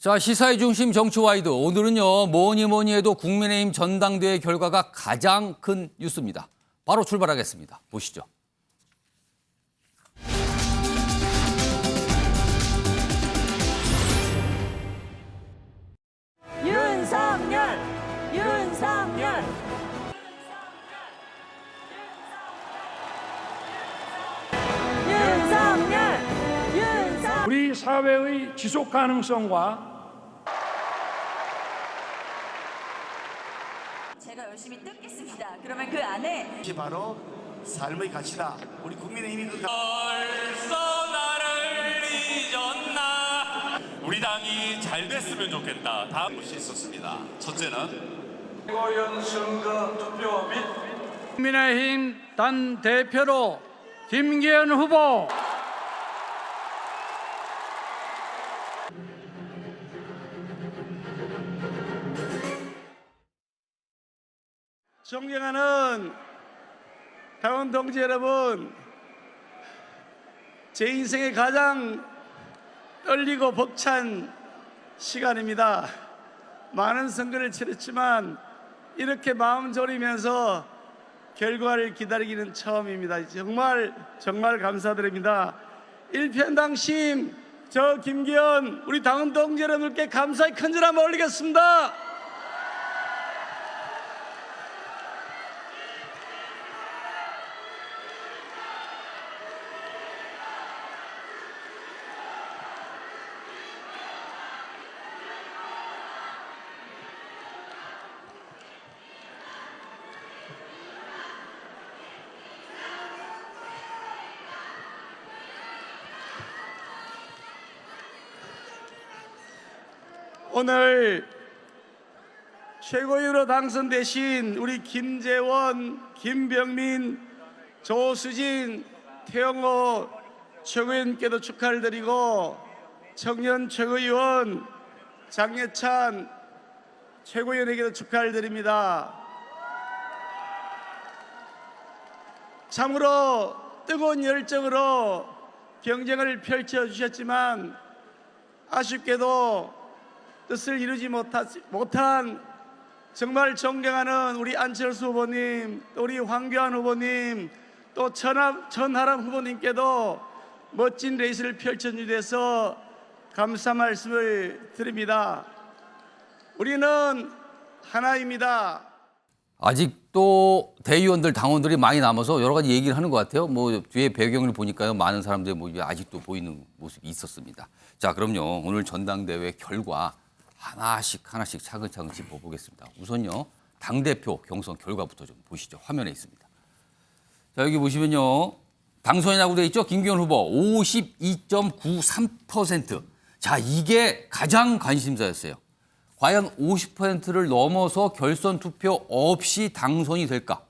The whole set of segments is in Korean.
자, 시사의 중심 정치와이드. 오늘은요, 뭐니 해도 국민의힘 전당대회 결과가 가장 큰 뉴스입니다. 바로 출발하겠습니다. 보시죠. 윤석열! 윤석열! 윤석열! 윤석열! 우리 사회의 지속 가능성과 제가 열심히 뜯겠습니다. 그러면 그 안에 이게 바로 삶의 가치다. 우리 국민의힘이 그 벌써 나를 잊었나. 우리 당이 잘 됐으면 좋겠다. 다음 것이 있었습니다. 첫째는 최고위원 선거 투표 및 국민의힘 단 대표로 김기현 후보 존경하는 당원 동지 여러분, 제 인생의 가장 떨리고 벅찬 시간입니다. 많은 선거를 치렀지만 이렇게 마음 졸이면서 결과를 기다리기는 처음입니다. 정말 감사드립니다. 일편당심 저 김기현 우리 당원 동지 여러분께 감사의 큰절 한번 올리겠습니다. 오늘 최고위원으로 당선되신 우리 김재원, 김병민, 조수진, 태영호 최고위원께도 축하를 드리고 청년 최고위원 장예찬 최고위원에게도 축하를 드립니다. 참으로 뜨거운 열정으로 경쟁을 펼쳐주셨지만 아쉽게도 뜻을 이루지 못한 정말 존경하는 우리 안철수 후보님, 또 우리 황교안 후보님, 또 전하람 후보님께도 멋진 레이스를 펼쳐주셔서 감사 말씀을 드립니다. 우리는 하나입니다. 아직도 대의원들, 당원들이 많이 남아서 여러 가지 얘기를 하는 것 같아요. 뭐 뒤에 배경을 보니까요, 많은 사람들이 뭐 아직도 보이는 모습이 있었습니다. 자, 그럼요, 오늘 전당대회 결과 하나씩 차근차근 짚어보겠습니다. 우선요, 당대표 경선 결과부터 좀 보시죠. 화면에 있습니다. 자, 여기 보시면요, 당선이라고 되어 있죠. 김기현 후보 52.93%. 자, 이게 가장 관심사였어요. 과연 50%를 넘어서 결선 투표 없이 당선이 될까?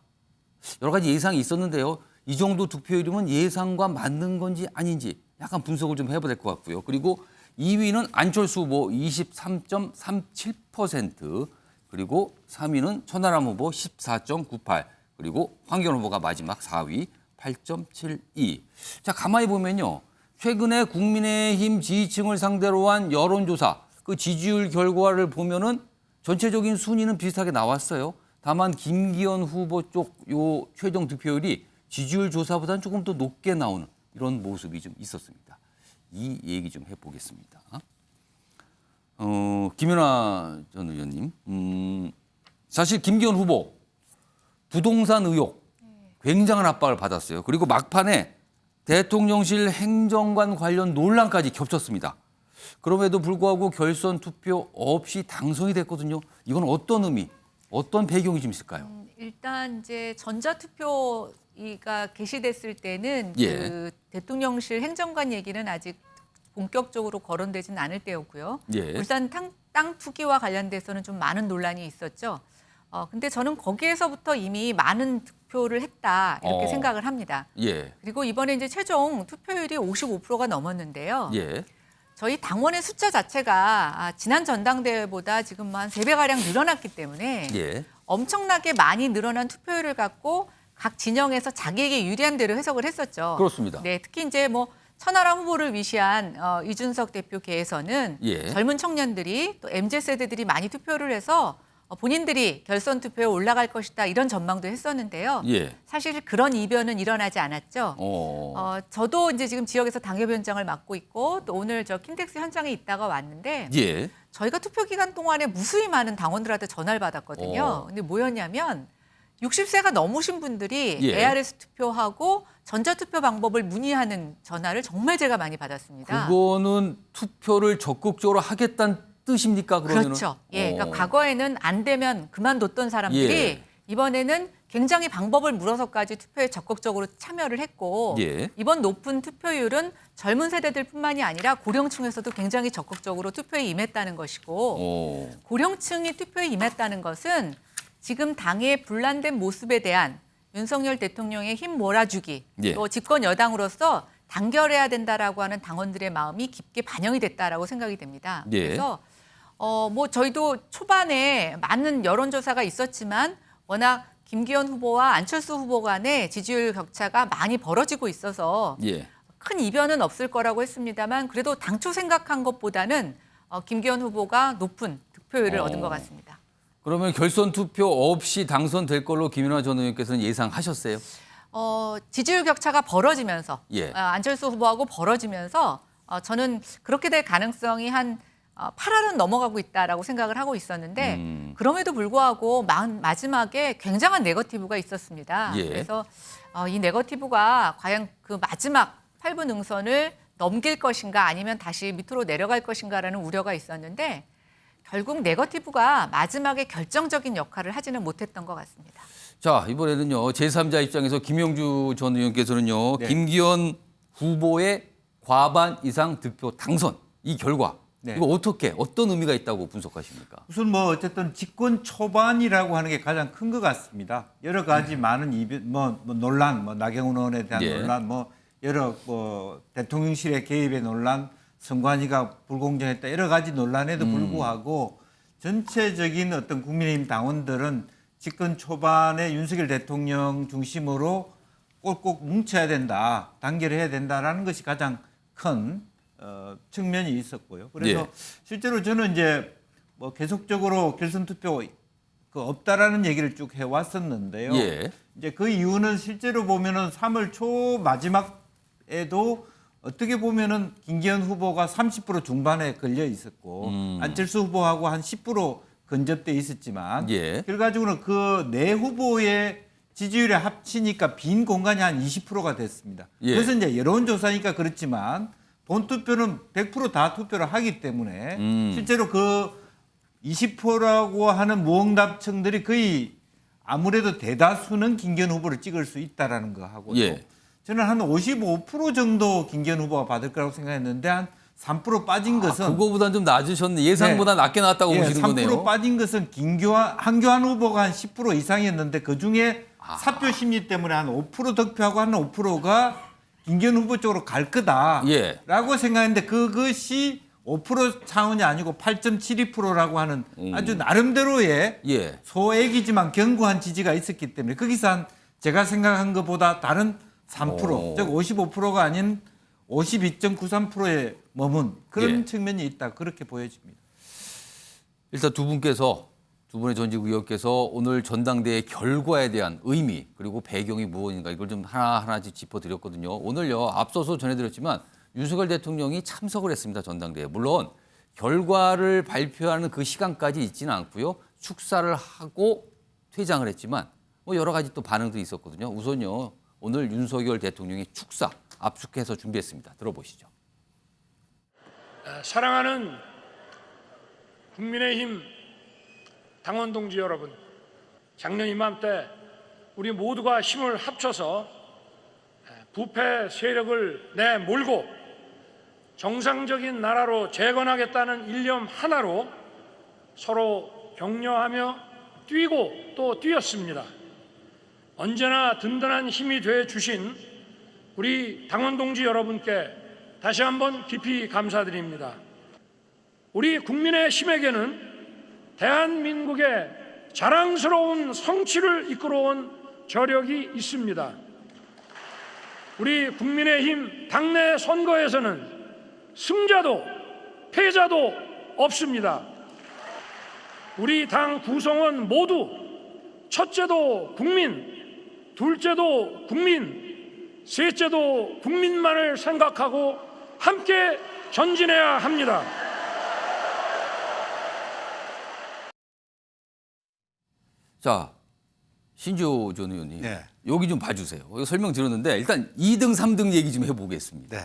여러 가지 예상이 있었는데요. 이 정도 득표율이면 예상과 맞는 건지 아닌지 약간 분석을 좀 해봐야 될 것 같고요. 그리고 2위는 안철수 후보 23.37%, 그리고 3위는 천하람 후보 14.98%, 그리고 황교안 후보가 마지막 4위 8.72%. 자, 가만히 보면요, 최근에 국민의힘 지지층을 상대로 한 여론조사, 그 지지율 결과를 보면은 전체적인 순위는 비슷하게 나왔어요. 다만 김기현 후보 쪽 요 최종 득표율이 지지율 조사보다는 조금 더 높게 나오는 이런 모습이 좀 있었습니다. 이 얘기 좀 해보겠습니다. 김연아 전 의원님, 사실 김기현 후보 부동산 의혹 굉장한 압박을 받았어요. 그리고 막판에 대통령실 행정관 관련 논란까지 겹쳤습니다. 그럼에도 불구하고 결선 투표 없이 당선이 됐거든요. 이건 어떤 의미, 어떤 배경이 좀 있을까요? 일단 이제 전자투표가 개시됐을 때는 예. 그 대통령실 행정관 얘기는 아직 본격적으로 거론되지는 않을 때였고요. 예. 일단 땅 투기와 관련돼서는 좀 많은 논란이 있었죠. 근데 저는 거기에서부터 이미 많은 득표를 했다 이렇게 생각을 합니다. 예. 그리고 이번에 이제 최종 투표율이 55%가 넘었는데요. 예. 저희 당원의 숫자 자체가 지난 전당대회보다 지금 한 3배가량 늘어났기 때문에 예. 엄청나게 많이 늘어난 투표율을 갖고 각 진영에서 자기에게 유리한 대로 해석을 했었죠. 그렇습니다. 네, 특히 이제 뭐 천하람 후보를 위시한 이준석 대표께서는 예. 젊은 청년들이 또 MZ세대들이 많이 투표를 해서 본인들이 결선 투표에 올라갈 것이다 이런 전망도 했었는데요. 예. 사실 그런 이변은 일어나지 않았죠. 저도 이제 지금 지역에서 당협위원장을 맡고 있고 또 오늘 저 킨텍스 현장에 있다가 왔는데 예. 저희가 투표 기간 동안에 무수히 많은 당원들한테 전화를 받았거든요. 근데 뭐였냐면 60세가 넘으신 분들이 예. ARS 투표하고 전자투표 방법을 문의하는 전화를 정말 제가 많이 받았습니다. 그거는 투표를 적극적으로 하겠다는 뜻입니까? 그러면은? 그렇죠. 예, 그러니까 과거에는 안 되면 그만뒀던 사람들이 예. 이번에는 굉장히 방법을 물어서까지 투표에 적극적으로 참여를 했고 예. 이번 높은 투표율은 젊은 세대들뿐만이 아니라 고령층에서도 굉장히 적극적으로 투표에 임했다는 것이고 고령층이 투표에 임했다는 것은 지금 당의 분란된 모습에 대한 윤석열 대통령의 힘 몰아주기 예. 또 집권 여당으로서 단결해야 된다라고 하는 당원들의 마음이 깊게 반영이 됐다라고 생각이 됩니다. 예. 그래서 뭐 저희도 초반에 많은 여론조사가 있었지만 워낙 김기현 후보와 안철수 후보 간의 지지율 격차가 많이 벌어지고 있어서 예. 큰 이변은 없을 거라고 했습니다만 그래도 당초 생각한 것보다는 김기현 후보가 높은 득표율을 얻은 것 같습니다. 그러면 결선 투표 없이 당선될 걸로 김연아 전 의원께서는 예상하셨어요? 지지율 격차가 벌어지면서 예. 안철수 후보하고 벌어지면서 저는 그렇게 될 가능성이 한 8할은 넘어가고 있다라고 생각을 하고 있었는데 그럼에도 불구하고 마지막에 굉장한 네거티브가 있었습니다. 예. 그래서 이 네거티브가 과연 그 마지막 8분 응선을 넘길 것인가 아니면 다시 밑으로 내려갈 것인가라는 우려가 있었는데 결국 네거티브가 마지막에 결정적인 역할을 하지는 못했던 것 같습니다. 자, 이번에는요. 제3자 입장에서 김영주 전 의원께서는요. 김기현 후보의 과반 이상 득표 당선 이 결과 이거 어떤 의미가 있다고 분석하십니까? 우선 뭐 어쨌든 집권 초반이라고 하는 게 가장 큰 것 같습니다. 여러 가지 많은 논란, 나경원 의원에 대한 예. 논란, 여러 대통령실의 개입의 논란, 선관위가 불공정했다 여러 가지 논란에도 불구하고 전체적인 어떤 국민의힘 당원들은 집권 초반에 윤석열 대통령 중심으로 꼴꼭 뭉쳐야 된다, 단결해야 된다라는 것이 가장 큰 측면이 있었고요. 그래서 예. 실제로 저는 이제 계속적으로 결선 투표 없다라는 얘기를 쭉 해왔었는데요. 예. 이제 그 이유는 실제로 보면은 3월 초 마지막에도 어떻게 보면은 김기현 후보가 30% 중반에 걸려 있었고 안철수 후보하고 한 10% 근접돼 있었지만 예. 결과적으로 그 네 후보의 지지율에 합치니까 빈 공간이 한 20%가 됐습니다. 예. 그래서 이제 여론조사니까 그렇지만 본투표는 100% 다 투표를 하기 때문에 실제로 그 20%라고 하는 무응답층들이 거의 아무래도 대다수는 김기현 후보를 찍을 수 있다라는 거 하고 예. 저는 한 55% 정도 김기현 후보가 받을 거라고 생각했는데 한 3% 빠진 것은 그거보다는 좀 낮으셨네. 예상보다 낮게 나왔다고 보시는 3% 거네요. 빠진 것은 한교안 후보가 한 10% 이상이었는데 그중에 사표 심리 때문에 한 5% 득표하고 한 5%가 김기현 후보 쪽으로 갈 거다라고 예. 생각했는데 그것이 5% 차원이 아니고 8.72%라고 하는 아주 나름대로의 예. 소액이지만 견고한 지지가 있었기 때문에 거기서 한 제가 생각한 것보다 다른 3%, 즉 55%가 아닌 52.93%에 머문 그런 예. 측면이 있다 그렇게 보여집니다. 일단 두 분의 전직 의원께서 오늘 전당대회 결과에 대한 의미 그리고 배경이 무엇인가 이걸 좀 하나하나씩 짚어드렸거든요. 오늘요 앞서서 전해드렸지만 윤석열 대통령이 참석을 했습니다. 전당대회. 물론 결과를 발표하는 그 시간까지 있지는 않고요. 축사를 하고 퇴장을 했지만 여러 가지 또 반응도 있었거든요. 우선요 오늘 윤석열 대통령의 축사 압축해서 준비했습니다. 들어보시죠. 사랑하는 국민의힘 당원 동지 여러분, 작년 이맘때 우리 모두가 힘을 합쳐서 부패 세력을 내몰고 정상적인 나라로 재건하겠다는 일념 하나로 서로 격려하며 뛰고 또 뛰었습니다. 언제나 든든한 힘이 돼 주신 우리 당원 동지 여러분께 다시 한번 깊이 감사드립니다. 우리 국민의 힘에게는 대한민국의 자랑스러운 성취를 이끌어온 저력이 있습니다. 우리 국민의힘 당내 선거에서는 승자도 패자도 없습니다. 우리 당 구성원 모두 첫째도 국민, 둘째도 국민, 셋째도 국민만을 생각하고 함께 전진해야 합니다. 자, 신지호 전 의원님, 네. 여기 좀 봐주세요. 이거 설명 들었는데 일단 2등, 3등 얘기 좀 해보겠습니다. 네.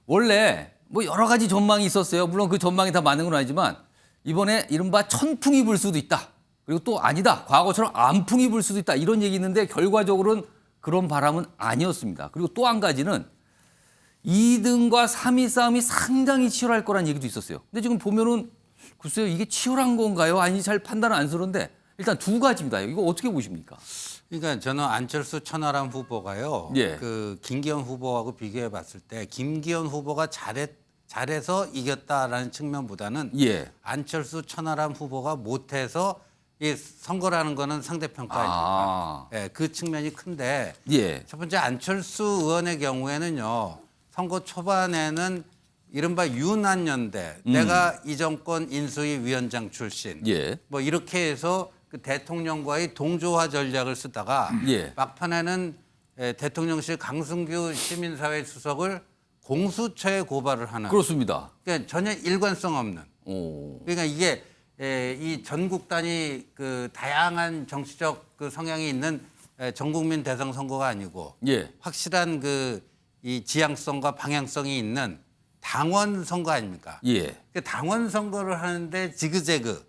원래 뭐 여러 가지 전망이 있었어요. 물론 그 전망이 다 맞는 건 아니지만 이번에 이른바 천풍이 불 수도 있다. 그리고 또 아니다. 과거처럼 안풍이 불 수도 있다. 이런 얘기 있는데 결과적으로는 그런 바람은 아니었습니다. 그리고 또 한 가지는 2등과 3위 싸움이 상당히 치열할 거란 얘기도 있었어요. 근데 지금 보면은 글쎄요, 이게 치열한 건가요? 아니, 잘 판단은 안 서는데 일단 두 가지입니다. 이거 어떻게 보십니까? 그러니까 저는 안철수 천하람 후보가요. 예. 그 김기현 후보하고 비교해 봤을 때 김기현 후보가 잘해서 이겼다라는 측면보다는 예. 안철수 천하람 후보가 못해서 이 선거라는 거는 상대평가 아닙니까? 예, 그 측면이 큰데 예. 첫 번째 안철수 의원의 경우에는요. 선거 초반에는 이른바 윤한연대, 내가 이 정권 인수위 위원장 출신, 예. 뭐 이렇게 해서 그 대통령과의 동조화 전략을 쓰다가 예. 막판에는 대통령실 강승규 시민사회 수석을 공수처에 고발을 하는. 그렇습니다. 그러니까 전혀 일관성 없는. 오. 그러니까 이게 이 전국 단위 그 다양한 정치적 그 성향이 있는 전국민 대상 선거가 아니고 예. 확실한 그 이 지향성과 방향성이 있는 당원 선거 아닙니까? 예. 그 당원 선거를 하는데 지그재그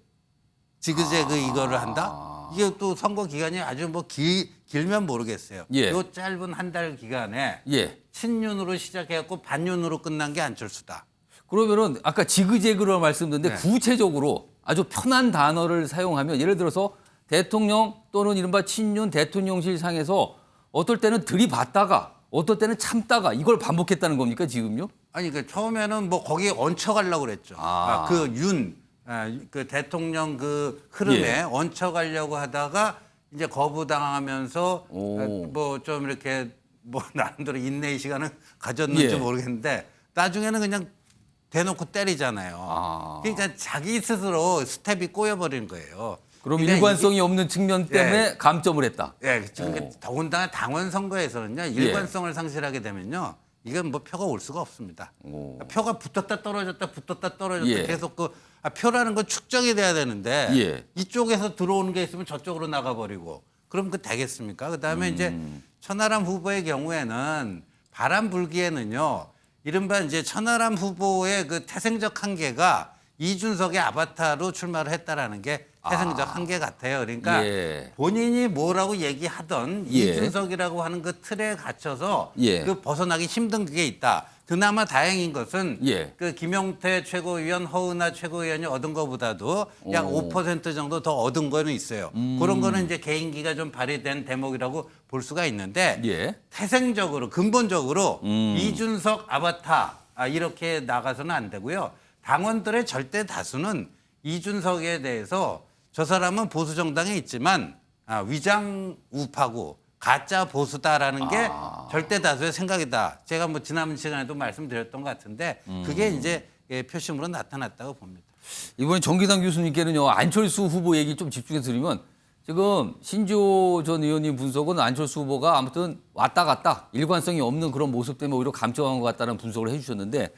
이거를 한다? 이게 또 선거 기간이 아주 뭐 길면 모르겠어요. 예. 요 짧은 한 달 기간에 예. 친윤으로 시작해갖고 반윤으로 끝난 게 안철수다. 그러면은 아까 지그재그로 말씀드렸는데 네. 구체적으로 아주 편한 단어를 사용하면 예를 들어서 대통령 또는 이른바 친윤 대통령실 상에서 어떨 때는 들이받다가 어떨 때는 참다가 이걸 반복했다는 겁니까 지금요? 아니 그 처음에는 뭐 거기에 얹혀가려고 그랬죠. 아. 그 대통령 그 흐름에 예. 얹혀가려고 하다가 이제 거부당하면서 오. 뭐 좀 이렇게 뭐 나름대로 인내의 시간을 가졌는지 예. 모르겠는데 나중에는 그냥 대놓고 때리잖아요. 아. 그러니까 자기 스스로 스텝이 꼬여버린 거예요. 그럼 그러니까 일관성이 없는 측면 때문에 감점을 했다. 예, 지금 더군다나 당원 선거에서는요 일관성을 상실하게 되면요 이건 뭐 표가 올 수가 없습니다. 표가 붙었다 떨어졌다 예. 계속 표라는 건 축적이 돼야 되는데 예. 이쪽에서 들어오는 게 있으면 저쪽으로 나가버리고 그럼 그 되겠습니까? 그다음에 이제 천하람 후보의 경우에는 바람 불기에는요 이른바 이제 천하람 후보의 그 태생적 한계가 이준석의 아바타로 출마를 했다라는 게 태생적 한계 같아요. 그러니까 예. 본인이 뭐라고 얘기하던 예. 이준석이라고 하는 그 틀에 갇혀서 예. 그 벗어나기 힘든 그게 있다. 그나마 다행인 것은 예. 그 김용태 최고위원, 허은하 최고위원이 얻은 것보다도 약 5% 정도 더 얻은 거는 있어요. 그런 거는 이제 개인기가 좀 발휘된 대목이라고 볼 수가 있는데 예. 태생적으로 근본적으로 이준석 아바타 이렇게 나가서는 안 되고요. 당원들의 절대 다수는 이준석에 대해서 저 사람은 보수 정당에 있지만 위장 우파고 가짜 보수다라는 게 절대 다수의 생각이다. 제가 뭐 지난 시간에도 말씀드렸던 것 같은데 그게 이제 표심으로 나타났다고 봅니다. 이번에 정기당 교수님께는요 안철수 후보 얘기 좀 집중해서 드리면 지금 신지호 전 의원님 분석은 안철수 후보가 아무튼 왔다 갔다 일관성이 없는 그런 모습 때문에 오히려 감점한 것 같다는 분석을 해주셨는데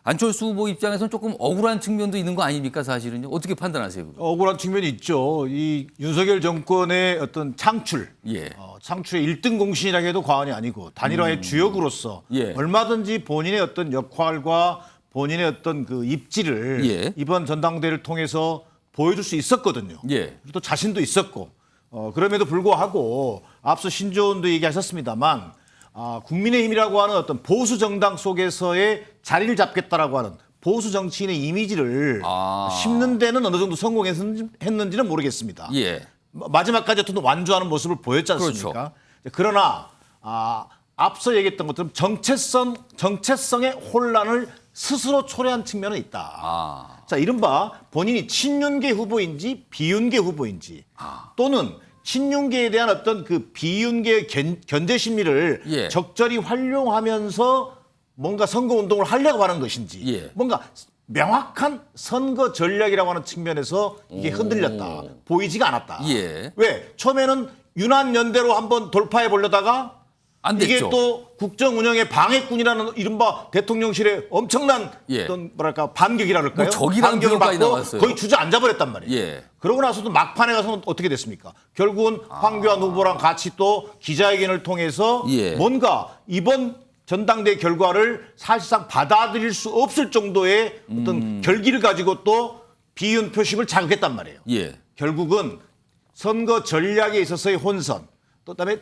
안철수 후보 입장에서는 조금 억울한 측면도 있는 거 아닙니까 사실은요? 어떻게 판단하세요? 그거? 억울한 측면이 있죠. 이 윤석열 정권의 어떤 창출, 예. 창출의 1등 공신이라고 해도 과언이 아니고 단일화의 주역으로서 예. 얼마든지 본인의 어떤 역할과 본인의 어떤 그 입지를 예. 이번 전당대회를 통해서 보여줄 수 있었거든요. 예. 그리고 또 자신도 있었고 그럼에도 불구하고 앞서 신조원도 얘기하셨습니다만 국민의힘이라고 하는 어떤 보수 정당 속에서의 자리를 잡겠다라고 하는 보수 정치인의 이미지를 심는 데는 어느 정도 성공했는지는 모르겠습니다. 예. 마지막까지 어떤 완주하는 모습을 보였지 않습니까? 그렇죠. 그러나 앞서 얘기했던 것처럼 정체성의 혼란을 스스로 초래한 측면은 있다. 자, 이른바 본인이 친윤계 후보인지 비윤계 후보인지 또는 친윤계에 대한 어떤 그 비윤계의 견제 심리를 예. 적절히 활용하면서 뭔가 선거 운동을 하려고 하는 것인지 예. 뭔가 명확한 선거 전략이라고 하는 측면에서 이게 흔들렸다. 보이지가 않았다. 예. 왜? 처음에는 윤한연대로 한번 돌파해 보려다가 안 이게 됐죠. 또 국정 운영의 방해꾼이라는 이른바 대통령실의 엄청난 예. 어떤 뭐랄까 반격이라 그럴까요? 뭐 적이라는 반격을 표현까지 받고 나왔어요. 거의 주저앉아 버렸단 말이에요. 예. 그러고 나서도 막판에 가서는 어떻게 됐습니까? 결국은 황교안 후보랑 같이 또 기자회견을 통해서 예. 뭔가 이번 전당대 결과를 사실상 받아들일 수 없을 정도의 어떤 결기를 가지고 또 비윤 표심을 자극했단 말이에요. 예. 결국은 선거 전략에 있어서의 혼선, 또 그다음에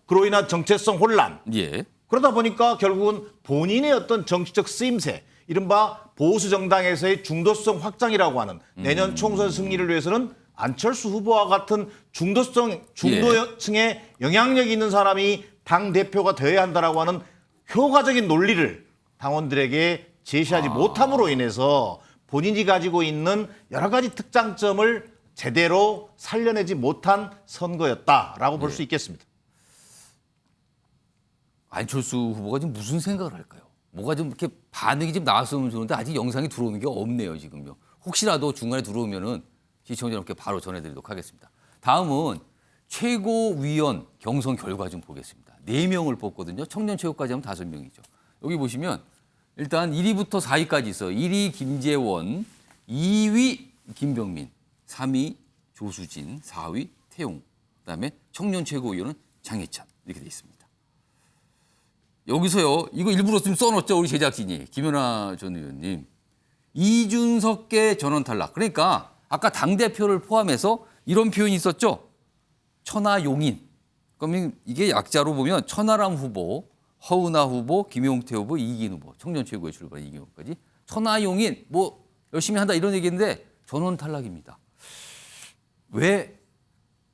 그로 인한 정체성 혼란. 예. 그러다 보니까 결국은 본인의 어떤 정치적 쓰임새, 이른바 보수 정당에서의 중도성 확장이라고 하는 내년 총선 승리를 위해서는 안철수 후보와 같은 중도층의 영향력이 있는 사람이 당 대표가 되어야 한다라고 하는 효과적인 논리를 당원들에게 제시하지 못함으로 인해서 본인이 가지고 있는 여러 가지 특장점을 제대로 살려내지 못한 선거였다라고 볼 수 있겠습니다. 안철수 후보가 지금 무슨 생각을 할까요? 뭐가 좀 이렇게 반응이 좀 나왔으면 좋은데 아직 영상이 들어오는 게 없네요, 지금요. 혹시라도 중간에 들어오면은 시청자 여러분께 바로 전해드리도록 하겠습니다. 다음은 최고위원 경선 결과 좀 보겠습니다. 4명을 뽑거든요. 청년체육까지 하면 5명이죠. 여기 보시면 일단 1위부터 4위까지 있어요. 1위 김재원, 2위 김병민, 3위 조수진, 4위 태용, 그다음에 청년 최고위원은 장해찬 이렇게 돼 있습니다. 여기서요. 이거 일부러 좀 써놓었죠. 우리 제작진이. 김연아 전 의원님. 이준석계 전원 탈락. 그러니까 아까 당대표를 포함해서 이런 표현이 있었죠. 천하용인. 그러면 이게 약자로 보면 천하람 후보, 허은하 후보, 김용태 후보, 이기인 후보. 청년 최고에 출발한 이기인 후보까지. 천하용인 뭐 열심히 한다 이런 얘기인데 전원 탈락입니다. 왜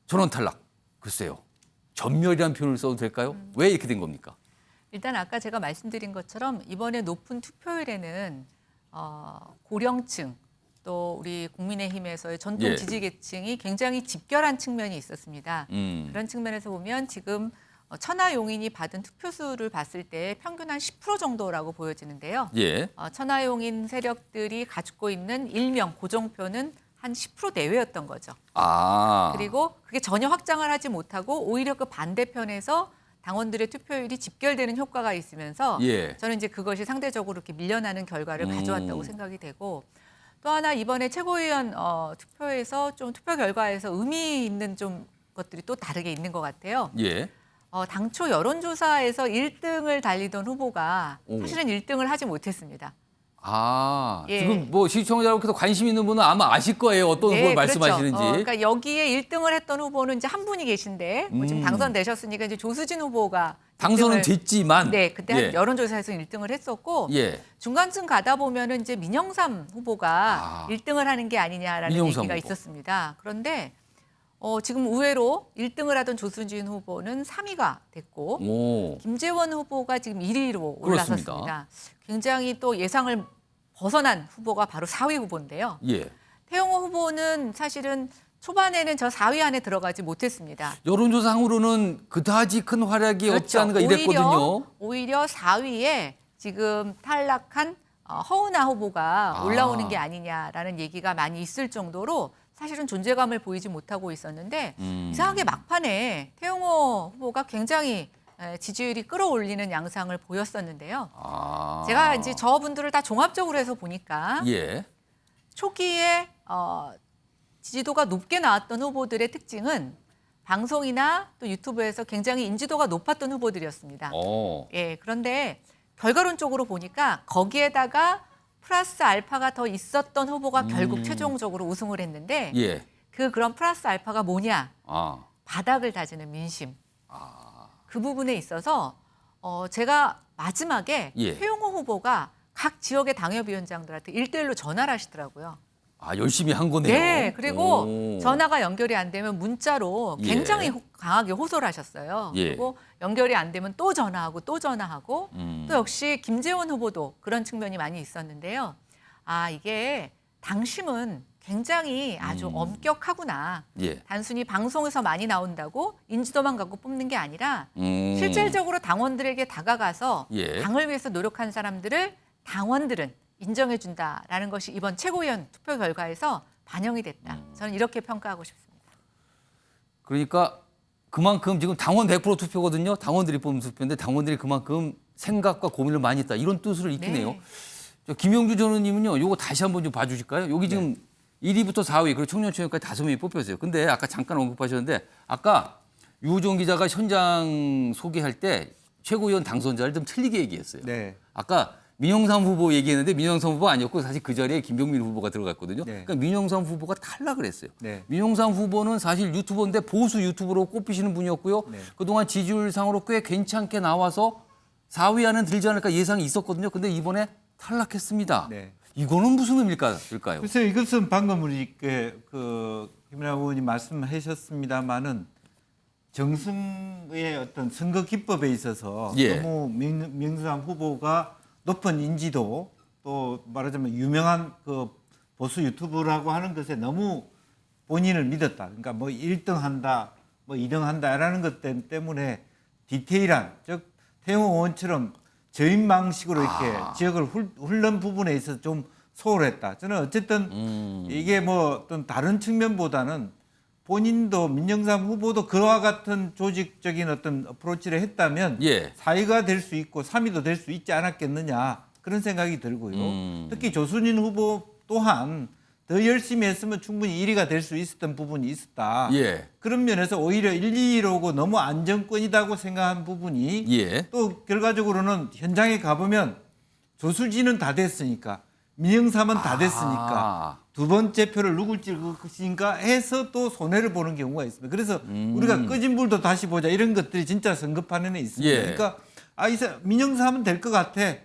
전원 탈락? 글쎄요. 전멸이라는 표현을 써도 될까요? 왜 이렇게 된 겁니까? 일단 아까 제가 말씀드린 것처럼 이번에 높은 투표율에는 고령층 또 우리 국민의힘에서의 전통 예. 지지계층이 굉장히 집결한 측면이 있었습니다. 그런 측면에서 보면 지금 천하용인이 받은 투표수를 봤을 때 평균 한 10% 정도라고 보여지는데요. 예. 천하용인 세력들이 가지고 있는 일명 고정표는 한 10% 내외였던 거죠. 아. 그리고 그게 전혀 확장을 하지 못하고 오히려 그 반대편에서 당원들의 투표율이 집결되는 효과가 있으면서 예. 저는 이제 그것이 상대적으로 이렇게 밀려나는 결과를 가져왔다고 생각이 되고 또 하나 이번에 최고위원 투표에서 좀 투표 결과에서 의미 있는 좀 것들이 또 다르게 있는 것 같아요. 예. 당초 여론조사에서 1등을 달리던 후보가 오. 사실은 1등을 하지 못했습니다. 아, 예. 지금 뭐 시청자 여러분께서 관심 있는 분은 아마 아실 거예요. 어떤 후보를 말씀하시는지. 그렇죠. 그러니까 여기에 1등을 했던 후보는 이제 한 분이 계신데 뭐 지금 당선되셨으니까 이제 조수진 후보가 당선은 1등을 됐지만. 네, 그때 예. 여론조사에서 1등을 했었고 예. 중간층 가다 보면은 이제 민영삼 후보가 1등을 하는 게 아니냐라는 민영삼 얘기가 후보. 있었습니다. 그런데 지금 의외로 1등을 하던 조수진 후보는 3위가 됐고 오. 김재원 후보가 지금 1위로 그렇습니다. 올라섰습니다. 굉장히 또 예상을 벗어난 후보가 바로 4위 후보인데요. 예. 태용호 후보는 사실은 초반에는 저 4위 안에 들어가지 못했습니다. 여론조사상으로는 그다지 큰 활약이 없지 그렇죠. 않은가 이랬거든요. 오히려 4위에 지금 탈락한 허은하 후보가 올라오는 게 아니냐라는 얘기가 많이 있을 정도로 사실은 존재감을 보이지 못하고 있었는데 이상하게 막판에 태용호 후보가 굉장히 지지율이 끌어올리는 양상을 보였었는데요. 아. 제가 이제 저분들을 다 종합적으로 해서 보니까 예. 초기에 지지도가 높게 나왔던 후보들의 특징은 방송이나 또 유튜브에서 굉장히 인지도가 높았던 후보들이었습니다. 예, 그런데 결과론적으로 보니까 거기에다가 플러스 알파가 더 있었던 후보가 결국 최종적으로 우승을 했는데 예. 그런 플러스 알파가 뭐냐? 아. 바닥을 다지는 민심. 그 부분에 있어서 제가 마지막에 예. 태용호 후보가 각 지역의 당협위원장들한테 1대1로 전화를 하시더라고요. 아, 열심히 한 거네요. 네, 그리고 오. 전화가 연결이 안 되면 문자로 예. 굉장히 강하게 호소를 하셨어요. 예. 그리고 연결이 안 되면 또 전화하고 또 전화하고 또 역시 김재원 후보도 그런 측면이 많이 있었는데요. 아, 이게 당심은 굉장히 아주 엄격하구나. 예. 단순히 방송에서 많이 나온다고 인지도만 갖고 뽑는 게 아니라 실질적으로 당원들에게 다가가서 예. 당을 위해서 노력한 사람들을 당원들은 인정해준다라는 것이 이번 최고위원 투표 결과에서 반영이 됐다. 저는 이렇게 평가하고 싶습니다. 그러니까 그만큼 지금 당원 100% 투표거든요. 당원들이 뽑는 투표인데 당원들이 그만큼 생각과 고민을 많이 했다. 이런 뜻으로 읽히네요. 네. 저 김영주 전 의원님은요. 요거 다시 한번 좀 봐주실까요? 여기 지금 1위부터 4위 그리고 청년총회까지 5명이 뽑혔어요. 근데 아까 잠깐 언급하셨는데 아까 유호정 기자가 현장 소개할 때 최고위원 당선자를 좀 틀리게 얘기했어요. 네. 아까 민영삼 후보 얘기했는데 민영삼 후보 아니었고 사실 그 자리에 김병민 후보가 들어갔거든요. 네. 그러니까 민영삼 후보가 탈락을 했어요. 네. 민영삼 후보는 사실 유튜버인데 보수 유튜버로 꼽히시는 분이었고요. 네. 그동안 지지율상으로 꽤 괜찮게 나와서 4위 안에 들지 않을까 예상이 있었거든요. 근데 이번에 탈락했습니다. 네. 이거는 무슨 의미일까요? 글쎄요, 이것은 방금 우리 김연아 의원이 말씀하셨습니다마는 정승의 어떤 선거 기법에 있어서 예. 너무 명수삼 후보가 높은 인지도 또 말하자면 유명한 그 보수 유튜브라고 하는 것에 너무 본인을 믿었다. 그러니까 뭐 1등 한다, 뭐 2등 한다라는 것 때문에 디테일한 즉 태용 의원처럼 저인 방식으로 이렇게 지역을 훑는 부분에 있어서 좀 소홀했다. 저는 어쨌든 이게 뭐 어떤 다른 측면보다는 본인도 민영삼 후보도 그와 같은 조직적인 어떤 어프로치를 했다면 예. 4위가 될 수 있고 3위도 될 수 있지 않았겠느냐 그런 생각이 들고요. 특히 조순인 후보 또한 더 열심히 했으면 충분히 1위가 될 수 있었던 부분이 있었다. 예. 그런 면에서 오히려 1, 2위로고 너무 안정권이라고 생각한 부분이 예. 또 결과적으로는 현장에 가보면 조수진은 다 됐으니까 민영삼은 다 됐으니까 두 번째 표를 누굴 찍을 것인가 해서 또 손해를 보는 경우가 있습니다. 그래서 우리가 꺼진 불도 다시 보자 이런 것들이 진짜 선거판에는 있습니다. 예. 그러니까 민영삼은 될 것 같아.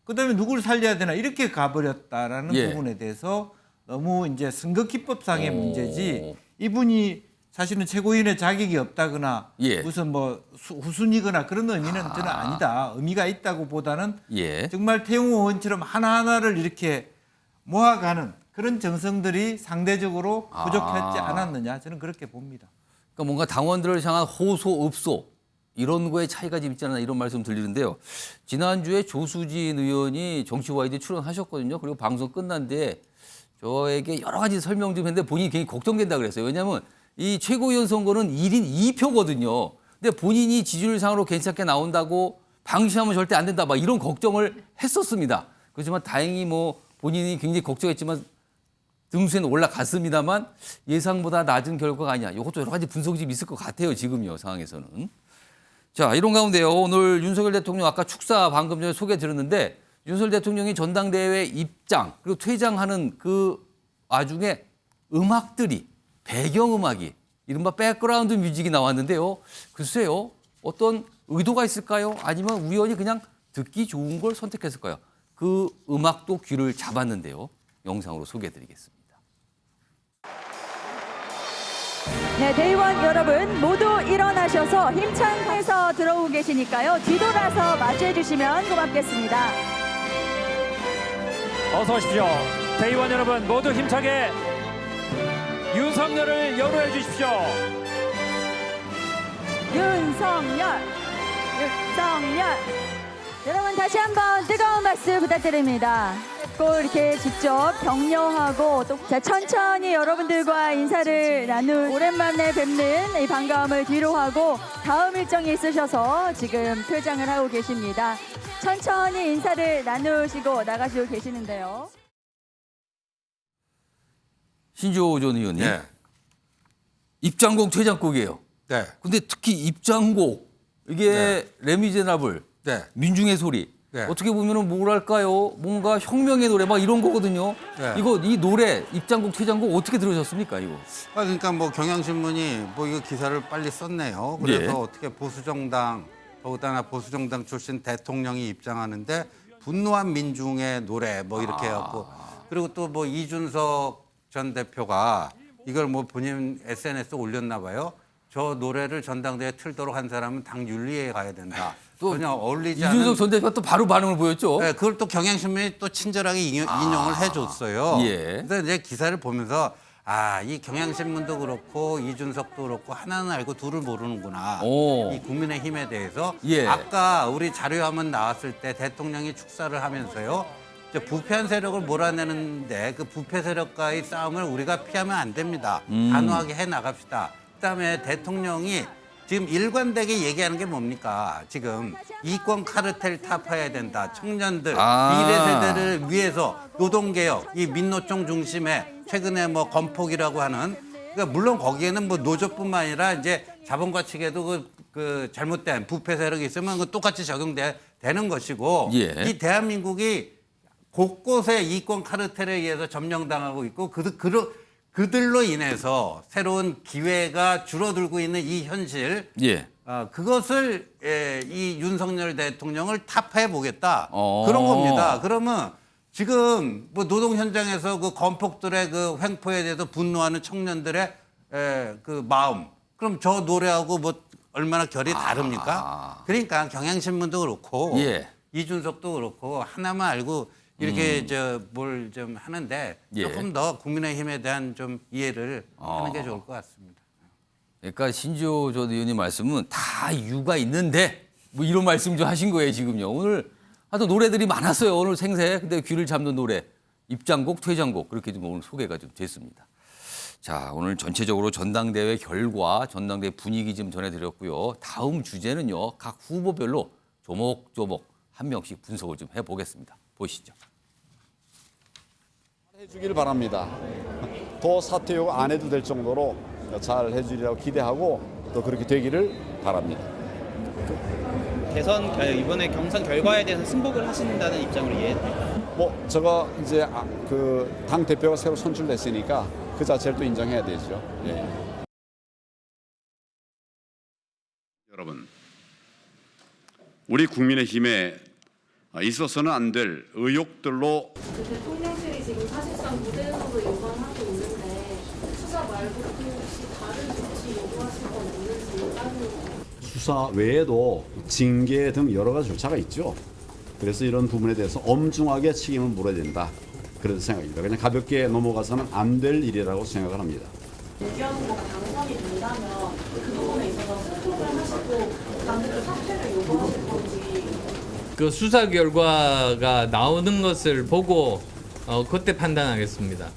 그다음에 누구를 살려야 되나 이렇게 가버렸다라는 예. 부분에 대해서 너무 이제 선거 기법상의 문제지 이분이 사실은 최고위원의 자격이 없다거나 예. 무슨 뭐 후순위거나 그런 의미는 저는 아니다. 의미가 있다고 보다는 예. 정말 태용 의원처럼 하나하나를 이렇게 모아가는 그런 정성들이 상대적으로 부족했지 않았느냐 저는 그렇게 봅니다. 그러니까 뭔가 당원들을 향한 호소, 읍소 이런 거에 차이가 좀 있지 않나 이런 말씀 들리는데요. 지난주에 조수진 의원이 정치와이드 출연하셨거든요. 그리고 방송 끝난 뒤에 저에게 여러 가지 설명 좀 했는데 본인이 굉장히 걱정된다 그랬어요. 왜냐하면 이 최고위원 선거는 1인 2표거든요. 근데 본인이 지지율상으로 괜찮게 나온다고 방심하면 절대 안 된다. 막 이런 걱정을 했었습니다. 그렇지만 다행히 뭐 본인이 굉장히 걱정했지만 등수에는 올라갔습니다만 예상보다 낮은 결과가 아니야. 이것도 여러 가지 분석이 좀 있을 것 같아요. 지금요 상황에서는. 자, 이런 가운데요. 오늘 윤석열 대통령 아까 축사 방금 전에 소개 드렸는데 윤석열 대통령이 전당대회 입장 그리고 퇴장하는 그 와중에 음악들이 배경음악이 이른바 백그라운드 뮤직이 나왔는데요. 글쎄요. 어떤 의도가 있을까요? 아니면 우연히 그냥 듣기 좋은 걸 선택했을까요? 그 음악도 귀를 잡았는데요. 영상으로 소개해드리겠습니다. 네, 대의원 여러분 모두 일어나셔서 힘찬 해서 들어오고 계시니까요. 뒤돌아서 맞이해 주시면 고맙겠습니다. 어서 오십시오. 대의원 여러분 모두 힘차게 윤석열을 연호해 주십시오. 윤석열. 여러분 다시 한번 뜨거운 박수 부탁드립니다. 꼭 이렇게 직접 격려하고 또 천천히 여러분들과 인사를 오랜만에 뵙는 이 반가움을 뒤로하고 다음 일정이 있으셔서 지금 퇴장을 하고 계십니다. 천천히 인사를 나누시고 나가시고 계시는데요. 신조호 전 의원님. 네. 입장곡 퇴장곡이에요. 네. 근데 특히 입장곡 이게 레미제라블 네. 민중의 소리 네. 어떻게 보면은 뭐랄까요 뭔가 혁명의 노래 막 이런 거거든요. 네. 이 노래 입장곡 퇴장곡 어떻게 들으셨습니까 이거? 그러니까 뭐 경향신문이 뭐 이거 기사를 빨리 썼네요. 그래서 예. 어떻게 보수정당 더군다나 보수정당 출신 대통령이 입장하는데 분노한 민중의 노래 뭐 이렇게 해갖고 그리고 또 뭐 이준석 전 대표가 이걸 뭐 본인 SNS에 올렸나 봐요. 저 노래를 전당대회에 틀도록 한 사람은 당 윤리에 가야 된다. 또 전혀 어울리지 이준석 않은 전 대표가 또 바로 반응을 보였죠. 네, 그걸 또 경향신문이 또 친절하게 인용을 해줬어요. 예. 그래서 이제 기사를 보면서 이 경향신문도 그렇고 이준석도 그렇고 하나는 알고 둘을 모르는구나. 오. 이 국민의힘에 대해서 예. 아까 우리 자료화면 나왔을 때 대통령이 축사를 하면서요. 이제 부패한 세력을 몰아내는데 그 부패 세력과의 싸움을 우리가 피하면 안 됩니다. 단호하게 해 나갑시다. 그다음에 대통령이 지금 일관되게 얘기하는 게 뭡니까? 지금 이권 카르텔 타파해야 된다. 청년들, 미래 세대를 위해서 노동개혁, 이 민노총 중심의 최근에 뭐 건폭이라고 하는 그러니까 물론 거기에는 뭐 노조뿐만 아니라 이제 자본가 측에도 그 잘못된 부패 세력이 있으면 그 똑같이 적용되는 것이고 예. 이 대한민국이 곳곳에 이권 카르텔에 의해서 점령당하고 있고 그들로 인해서 새로운 기회가 줄어들고 있는 이 현실, 예. 그것을 이 윤석열 대통령을 타파해 보겠다 그런 겁니다. 그러면 지금 뭐 노동 현장에서 그 건폭들의 그 횡포에 대해서 분노하는 청년들의 그 마음, 그럼 저 노래하고 뭐 얼마나 결이 다릅니까? 그러니까 경향신문도 그렇고 예. 이준석도 그렇고 하나만 알고 이렇게 뭘 좀 하는데 예. 조금 더 국민의힘에 대한 좀 이해를 하는 게 좋을 것 같습니다. 그러니까 신지호 전 의원님 말씀은 다 이유가 있는데 뭐 이런 말씀 좀 하신 거예요 지금요. 오늘 하여튼 노래들이 많았어요. 오늘 생새. 근데 귀를 잡는 노래 입장곡, 퇴장곡 그렇게 좀 오늘 소개가 좀 됐습니다. 자, 오늘 전체적으로 전당대회 결과, 전당대회 분위기 좀 전해드렸고요. 다음 주제는요. 각 후보별로 조목조목 한 명씩 분석을 좀 해보겠습니다. 보시죠. 해주길 바랍니다. 더 사퇴 요구 안 해도 될 정도로 잘 해주리라고 기대하고 또 그렇게 되기를 바랍니다. 이번에 경선 결과에 대해서 승복을 하신다는 입장으로 이해됩니까? 뭐 제가 이제 그 당 대표가 새로 선출됐으니까 그 자체를 또 인정해야 되죠. 예. 여러분, 우리 국민의힘에 있어서는 안 될 의혹들로 대통령실이 지금 사실상 무대에서도 요구하고 있는데 수사 말고 또 혹시 다른 조치 요구하실 건 없는지 따로 수사 외에도 징계 등 여러 가지 절차가 있죠. 그래서 이런 부분에 대해서 엄중하게 책임을 물어야 된다. 그런 생각입니다. 그냥 가볍게 넘어가서는 안 될 일이라고 생각을 합니다. 유기현 후보가 당선이 된다면 그 부분에 있어서 승복을 하시고 당대표 사퇴를 요구하실 건지 그 수사 결과가 나오는 것을 보고 그때 판단하겠습니다.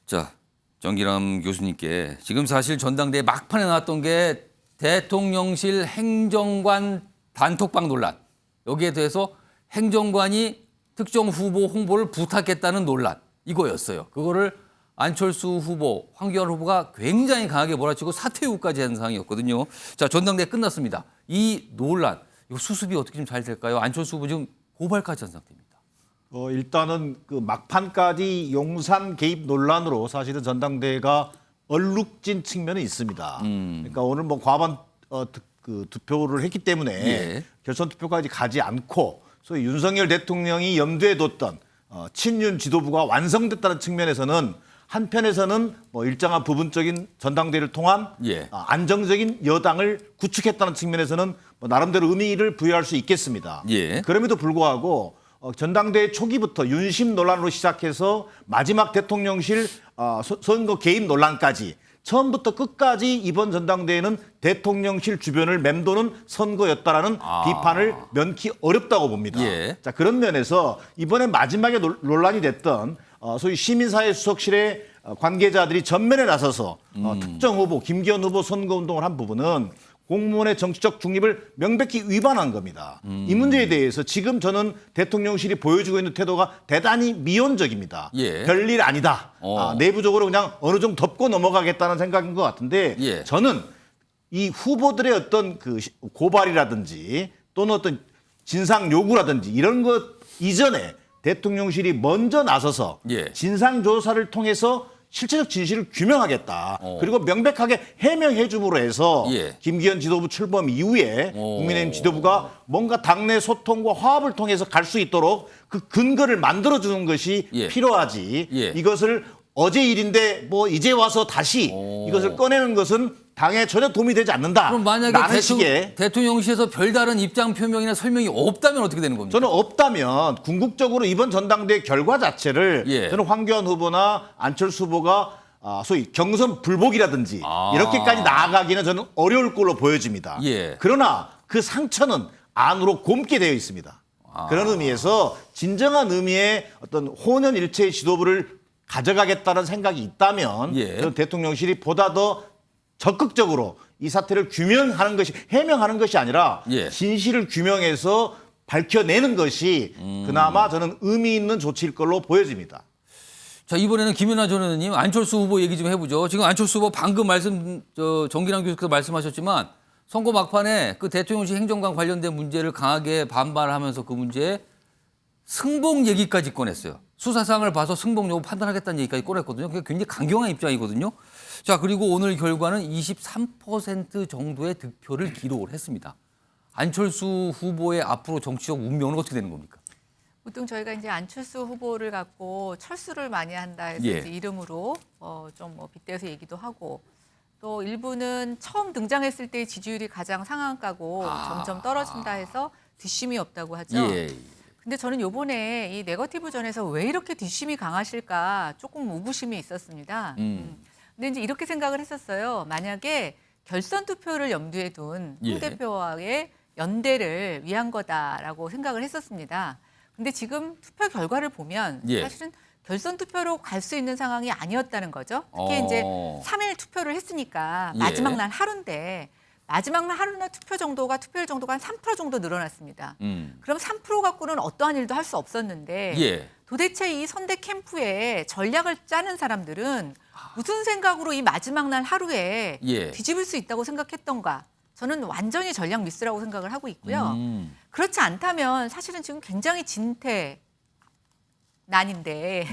자, 정기람 교수님께 지금 사실 전당대회 막판에 나왔던 게 대통령실 행정관 단톡방 논란. 여기에 대해서 행정관이 특정 후보 홍보를 부탁했다는 논란. 이거였어요. 그거를 안철수 후보, 황교안 후보가 굉장히 강하게 몰아치고 사퇴 요구까지 한 상황이었거든요. 자, 전당대회 끝났습니다. 이 논란, 이거 수습이 어떻게 좀 잘 될까요? 안철수 후보 지금 고발까지 한 상태입니다. 일단은 그 막판까지 용산 개입 논란으로 사실은 전당대회가 얼룩진 측면이 있습니다. 그러니까 오늘 뭐 과반 그 투표를 했기 때문에 예. 결선 투표까지 가지 않고 소위 윤석열 대통령이 염두에 뒀던 친윤 지도부가 완성됐다는 측면에서는 한편에서는 뭐 일정한 부분적인 전당대회를 통한 예. 안정적인 여당을 구축했다는 측면에서는 뭐 나름대로 의미를 부여할 수 있겠습니다. 예. 그럼에도 불구하고 전당대회 초기부터 윤심 논란으로 시작해서 마지막 대통령실 선거 개입 논란까지 처음부터 끝까지 이번 전당대회는 대통령실 주변을 맴도는 선거였다라는 비판을 면키 어렵다고 봅니다. 예. 자, 그런 면에서 이번에 마지막에 논란이 됐던 소위 시민사회 수석실의 관계자들이 전면에 나서서 특정 후보, 김기현 후보 선거운동을 한 부분은 공무원의 정치적 중립을 명백히 위반한 겁니다. 이 문제에 대해서 지금 저는 대통령실이 보여주고 있는 태도가 대단히 미온적입니다. 예. 별일 아니다. 내부적으로 그냥 어느 정도 덮고 넘어가겠다는 생각인 것 같은데 예. 저는 이 후보들의 어떤 그 고발이라든지 또는 어떤 진상 요구라든지 이런 것 이전에 대통령실이 먼저 나서서 예. 진상조사를 통해서 실체적 진실을 규명하겠다. 그리고 명백하게 해명해 줌으로 해서 예. 김기현 지도부 출범 이후에 국민의힘 지도부가 뭔가 당내 소통과 화합을 통해서 갈 수 있도록 그 근거를 만들어주는 것이 예. 필요하지. 예. 이것을 어제 일인데 뭐 이제 와서 다시 이것을 꺼내는 것은 당에 전혀 도움이 되지 않는다. 그럼 만약에 라는 식의 대통령실에서 별다른 입장 표명이나 설명이 없다면 어떻게 되는 겁니까? 저는 없다면 궁극적으로 이번 전당대 결과 자체를 예. 저는 황교안 후보나 안철수 후보가 소위 경선 불복이라든지 이렇게까지 나아가기는 저는 어려울 걸로 보여집니다. 예. 그러나 그 상처는 안으로 곪게 되어 있습니다. 그런 의미에서 진정한 의미의 어떤 혼연일체의 지도부를 가져가겠다는 생각이 있다면 예. 저는 대통령실이 보다 더 적극적으로 이 사태를 규명하는 것이 해명하는 것이 아니라 예. 진실을 규명해서 밝혀내는 것이 그나마 저는 의미 있는 조치일 걸로 보여집니다. 자, 이번에는 김연아 전 의원님 안철수 후보 얘기 좀 해보죠. 지금 안철수 후보 방금 정기랑 교수께서 말씀하셨지만 선거 막판에 그 대통령실 행정관 관련된 문제를 강하게 반발하면서 그 문제에 승복 얘기까지 꺼냈어요. 수사상을 봐서 승복 여부 판단하겠다는 얘기까지 꺼냈거든요. 그게 굉장히 강경한 입장이거든요. 자, 그리고 오늘 결과는 23% 정도의 득표를 기록을 했습니다. 안철수 후보의 앞으로 정치적 운명은 어떻게 되는 겁니까? 보통 저희가 이제 안철수 후보를 갖고 철수를 많이 한다 해서 예. 이제 이름으로 좀 빗대서 얘기도 하고 또 일부는 처음 등장했을 때의 지지율이 가장 상한가고 점점 떨어진다 해서 뒷심이 없다고 하죠. 예. 근데 저는 요번에 이 네거티브전에서 왜 이렇게 뒷심이 강하실까 조금 의구심이 있었습니다. 근데 이제 이렇게 생각을 했었어요. 만약에 결선 투표를 염두에 둔 홍 예. 대표와의 연대를 위한 거다라고 생각을 했었습니다. 근데 지금 투표 결과를 보면 예. 사실은 결선 투표로 갈 수 있는 상황이 아니었다는 거죠. 특히 이제 3일 투표를 했으니까 예. 마지막 날 하루인데 마지막 날 하루나 투표율 정도가 한 3% 정도 늘어났습니다. 그럼 3% 갖고는 어떠한 일도 할 수 없었는데 예. 도대체 이 선대 캠프에 전략을 짜는 사람들은 무슨 생각으로 이 마지막 날 하루에 예. 뒤집을 수 있다고 생각했던가. 저는 완전히 전략 미스라고 생각을 하고 있고요. 그렇지 않다면 사실은 지금 굉장히 진퇴난인데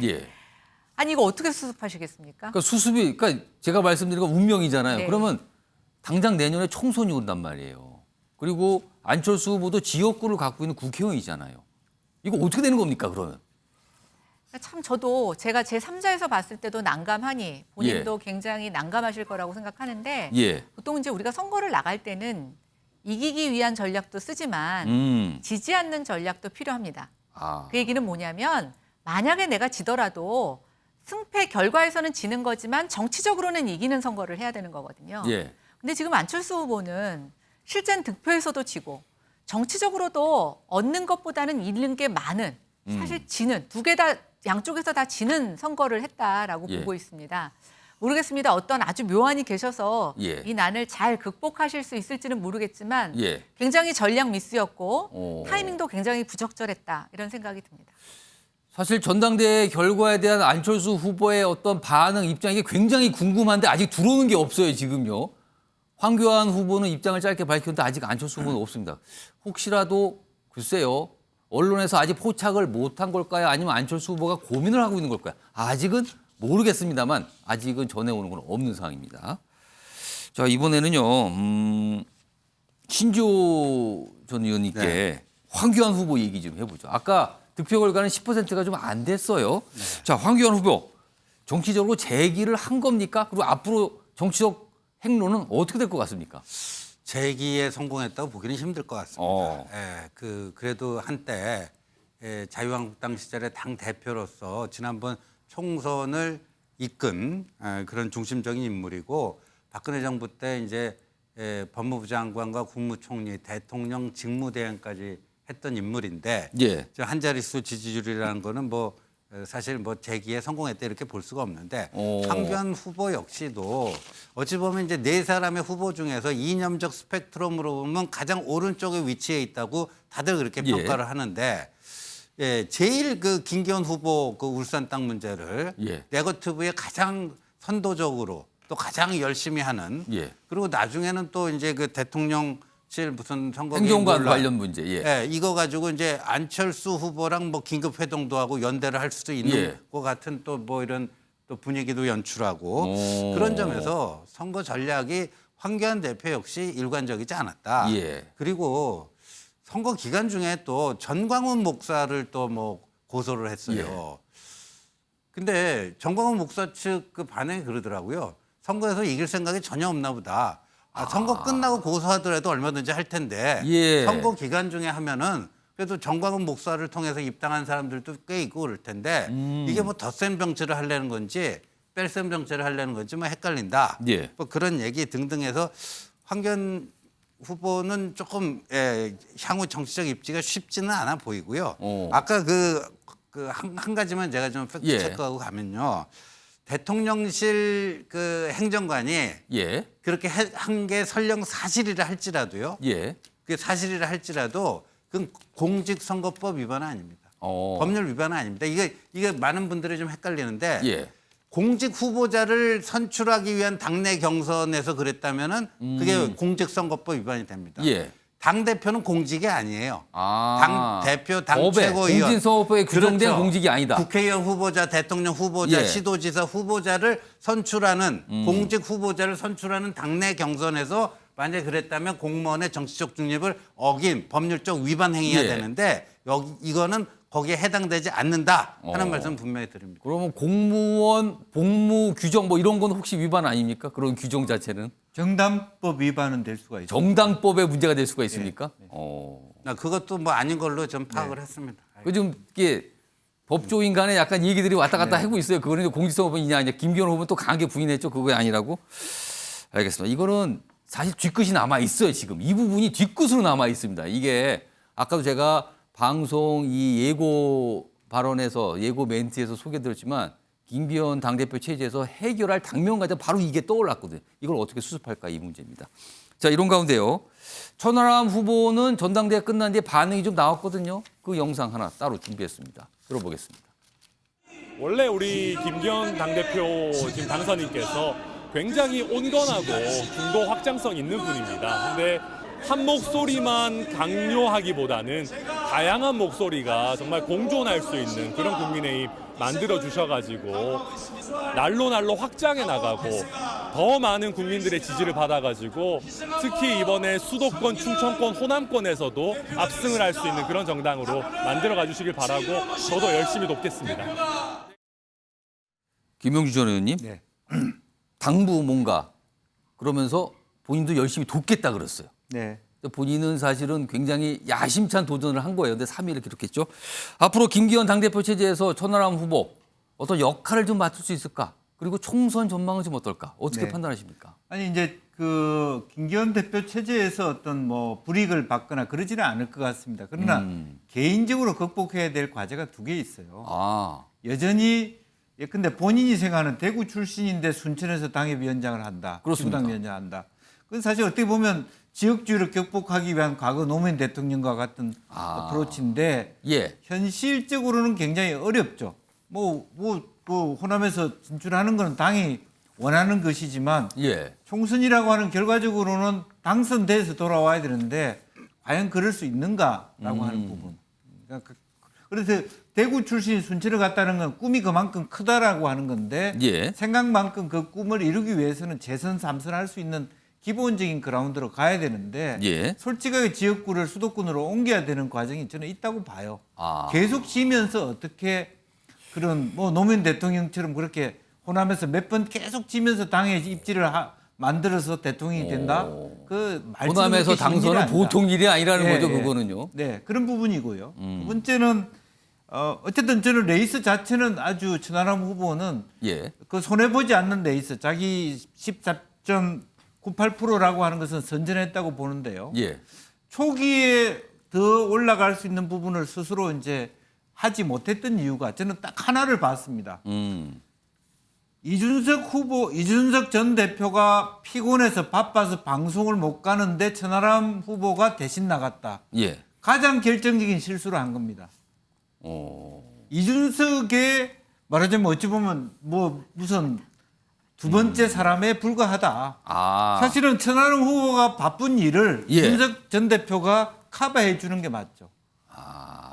예. 아니 이거 어떻게 수습하시겠습니까? 그러니까 수습이, 그러니까 제가 말씀드린 건 운명이잖아요. 네. 그러면 당장 내년에 총선이 온단 말이에요. 그리고 안철수 후보도 지역구를 갖고 있는 국회의원이잖아요. 이거 어떻게 되는 겁니까, 그러면? 참 저도 제가 제 3자에서 봤을 때도 난감하니 본인도 굉장히 난감하실 거라고 생각하는데 예. 보통 이제 우리가 선거를 나갈 때는 이기기 위한 전략도 쓰지만 지지 않는 전략도 필요합니다. 그 얘기는 뭐냐면 만약에 내가 지더라도 승패 결과에서는 지는 거지만 정치적으로는 이기는 선거를 해야 되는 거거든요. 예. 근데 지금 안철수 후보는 실전 득표에서도 지고 정치적으로도 얻는 것보다는 잃는 게 많은 사실 지는 두 개 다 양쪽에서 다 지는 선거를 했다라고 예. 보고 있습니다. 모르겠습니다. 어떤 아주 묘안이 계셔서 예. 이 난을 잘 극복하실 수 있을지는 모르겠지만 예. 굉장히 전략 미스였고 타이밍도 굉장히 부적절했다 이런 생각이 듭니다. 사실 전당대회 결과에 대한 안철수 후보의 어떤 반응, 입장 이게 굉장히 궁금한데 아직 들어오는 게 없어요, 지금요. 황교안 후보는 입장을 짧게 밝혔는데 아직 안철수 후보는 없습니다. 혹시라도 글쎄요. 언론에서 아직 포착을 못한 걸까요? 아니면 안철수 후보가 고민을 하고 있는 걸까요? 아직은 모르겠습니다만 아직은 전해오는 건 없는 상황입니다. 자, 이번에는요. 신조 전 의원님께 황교안 후보 얘기 좀 해보죠. 아까 득표 결과는 10%가 좀 안 됐어요. 자, 황교안 후보 정치적으로 재기를 한 겁니까? 그리고 앞으로 정치적 행로는 어떻게 될 것 같습니까? 재기에 성공했다고 보기는 힘들 것 같습니다. 예, 그래도 한때 자유한국당 시절에 당 대표로서 지난번 총선을 이끈 그런 중심적인 인물이고 박근혜 정부 때 이제 법무부 장관과 국무총리, 대통령 직무대행까지 했던 인물인데 예. 한 자릿수 지지율이라는 거는 뭐 사실 뭐 재기에 성공했다 이렇게 볼 수가 없는데 황교안 후보 역시도 어찌 보면 이제 네 사람의 후보 중에서 이념적 스펙트럼으로 보면 가장 오른쪽에 위치해 있다고 다들 그렇게 평가를 하는데 제일 그 김기현 후보 그 울산 땅 문제를 네거티브에 가장 선도적으로 또 가장 열심히 하는 그리고 나중에는 또 이제 그 대통령 무슨 선거 행정관 관련 문제. 이거 가지고 이제 안철수 후보랑 뭐 긴급 회동도 하고 연대를 할 수도 있는 것 같은 또 뭐 이런 또 분위기도 연출하고 그런 점에서 선거 전략이 황교안 대표 역시 일관적이지 않았다. 그리고 선거 기간 중에 또 전광훈 목사를 또 뭐 고소를 했어요. 근데 정광훈 목사 측 그 반응이 그러더라고요. 선거에서 이길 생각이 전혀 없나 보다. 선거 끝나고 고소하더라도 얼마든지 할 텐데 예. 선거 기간 중에 하면은 그래도 정광훈 목사를 통해서 입당한 사람들도 꽤 있고 그럴 텐데 이게 뭐 덧셈 정치를 하려는 건지 뺄셈 정치를 하려는 건지 뭐 헷갈린다. 예. 뭐 그런 얘기 등등해서 황교안 후보는 조금 향후 정치적 입지가 쉽지는 않아 보이고요. 아까 한 가지만 제가 좀 팩트 예. 체크하고 가면요. 대통령실 그 행정관이 예. 그렇게 한 게 설령 사실이라 할지라도요. 예. 그게 사실이라 할지라도 그건 공직선거법 위반은 아닙니다. 법률 위반은 아닙니다. 이게 많은 분들이 좀 헷갈리는데 예. 공직 후보자를 선출하기 위한 당내 경선에서 그랬다면은 그게 공직선거법 위반이 됩니다. 예. 당 대표는 공직이 아니에요. 아. 당 대표, 당 법에, 최고위원, 공직선거법에 규정된 그렇죠. 공직이 아니다. 국회의원 후보자, 대통령 후보자, 예. 시도지사 후보자를 선출하는 공직 후보자를 선출하는 당내 경선에서 만약에 그랬다면 공무원의 정치적 중립을 어긴 법률적 위반 행위가 예. 되는데 이거는 거기에 해당되지 않는다 하는 말씀 분명히 드립니다. 그러면 공무원 복무 규정 뭐 이런 건 혹시 위반 아닙니까? 그런 규정 자체는 정당법 위반은 될 수가 있어요. 정당법에 문제가 될 수가 있습니까? 그것도 뭐 아닌 걸로 좀 파악을 했습니다. 그 좀 이게 법조인 간에 약간 얘기들이 왔다 갔다 하고 있어요. 그거는 공직선거법이냐 아니냐. 김기현 후보는 또 강하게 부인했죠. 그거 아니라고. 알겠습니다. 이거는 사실 뒤끝이 남아 있어요. 지금 이 부분이 뒤끝으로 남아 있습니다. 이게 아까도 제가 방송 이 예고 발언에서 예고 멘트에서 소개드렸지만 김기현 당대표 체제에서 해결할 당면과자 바로 이게 떠올랐거든요. 이걸 어떻게 수습할까 이 문제입니다. 자, 이런 가운데요. 천하람 후보는 전당대회 끝난 뒤에 반응이 좀 나왔거든요. 그 영상 하나 따로 준비했습니다. 들어보겠습니다. 원래 우리 김기현 당대표 지금 당선인께서 굉장히 온건하고 중도 확장성 있는 분입니다. 근데 한 목소리만 강요하기보다는 다양한 목소리가 정말 공존할 수 있는 그런 국민의힘 만들어 주셔가지고 날로 확장해 나가고 더 많은 국민들의 지지를 받아가지고 특히 이번에 수도권, 충청권, 호남권에서도 압승을 할 수 있는 그런 정당으로 만들어 가주시길 바라고 저도 열심히 돕겠습니다. 김영주 전 의원님, 네. 당부 뭔가 그러면서 본인도 열심히 돕겠다 그랬어요. 네. 본인은 사실은 굉장히 야심찬 도전을 한 거예요. 근데 3위를 기록했죠. 앞으로 김기현 당대표 체제에서 천하람 후보 어떤 역할을 좀 맡을 수 있을까? 그리고 총선 전망은 좀 어떨까? 어떻게 네. 판단하십니까? 아니 이제 그 김기현 대표 체제에서 어떤 뭐 불이익을 받거나 그러지는 않을 것 같습니다. 그러나 개인적으로 극복해야 될 과제가 2개 있어요. 여전히 근데 본인이 생각하는 대구 출신인데 순천에서 당협위원장을 한다. 그렇습니다. 지구당위원장 한다. 그건 사실 어떻게 보면 지역주의를 극복하기 위한 과거 노무현 대통령과 같은 어프로치인데 현실적으로는 굉장히 어렵죠. 뭐 호남에서 진출하는 건 당이 원하는 것이지만 총선이라고 하는 결과적으로는 당선돼서 돌아와야 되는데 과연 그럴 수 있는가라고 하는 부분. 그러니까 그래서 대구 출신 순천을 갔다는 건 꿈이 그만큼 크다라고 하는 건데 생각만큼 그 꿈을 이루기 위해서는 재선 3선 할 수 있는 기본적인 그라운드로 가야 되는데 솔직하게 지역구를 수도권으로 옮겨야 되는 과정이 저는 있다고 봐요. 계속 지면서 어떻게 그런 뭐 노무현 대통령처럼 그렇게 호남에서 몇 번 계속 지면서 당에 입지를 만들어서 대통령이 된다? 그 호남에서 당선은 보통 일이 아니라는 거죠, 예. 그거는요. 네, 그런 부분이고요. 두 번째는 어쨌든 저는 레이스 자체는 아주 천하람 후보는 그 손해 보지 않는 레이스, 자기 14.98%라고 하는 것은 선전했다고 보는데요. 초기에 더 올라갈 수 있는 부분을 스스로 이제 하지 못했던 이유가 저는 딱 하나를 봤습니다. 이준석 전 대표가 피곤해서 바빠서 방송을 못 가는데 천하람 후보가 대신 나갔다. 가장 결정적인 실수를 한 겁니다. 이준석의 말하자면 어찌 보면 뭐 무슨 두 번째 사람에 불과하다. 사실은 천하람 후보가 바쁜 일을 이준석 전 대표가 커버해 주는 게 맞죠.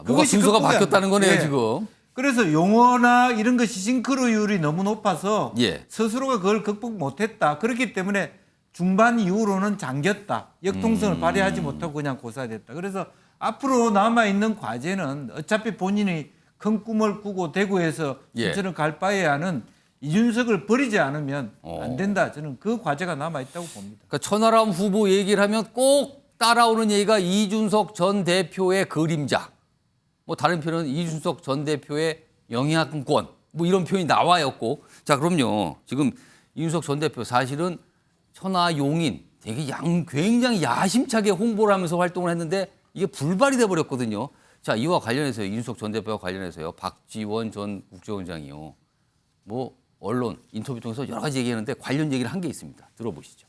뭐가 순서가 바뀌었다는 거네요, 지금. 그래서 용어나 이런 것이 싱크로율이 너무 높아서 스스로가 그걸 극복 못했다. 그렇기 때문에 중반 이후로는 잠겼다. 역동성을 발휘하지 못하고 그냥 고사됐다. 그래서 앞으로 남아있는 과제는 어차피 본인이 큰 꿈을 꾸고 대구에서 예. 진천을 갈 바에야는 이준석을 버리지 않으면 안 된다. 저는 그 과제가 남아 있다고 봅니다. 그러니까 천하람 후보 얘기를 하면 꼭 따라오는 얘기가 이준석 전 대표의 그림자. 뭐 다른 표현은 이준석 전 대표의 영향권. 뭐 이런 표현이 나와였고. 자, 그럼요. 지금 이준석 전 대표 사실은 천하용인 되게 굉장히 야심차게 홍보를 하면서 활동을 했는데 이게 불발이 돼 버렸거든요. 자, 이와 관련해서요. 이준석 전 대표와 관련해서요. 박지원 전 국정원장이요. 뭐 언론 인터뷰 통해서 여러 가지 얘기하는데 관련 얘기를 한 게 있습니다. 들어보시죠.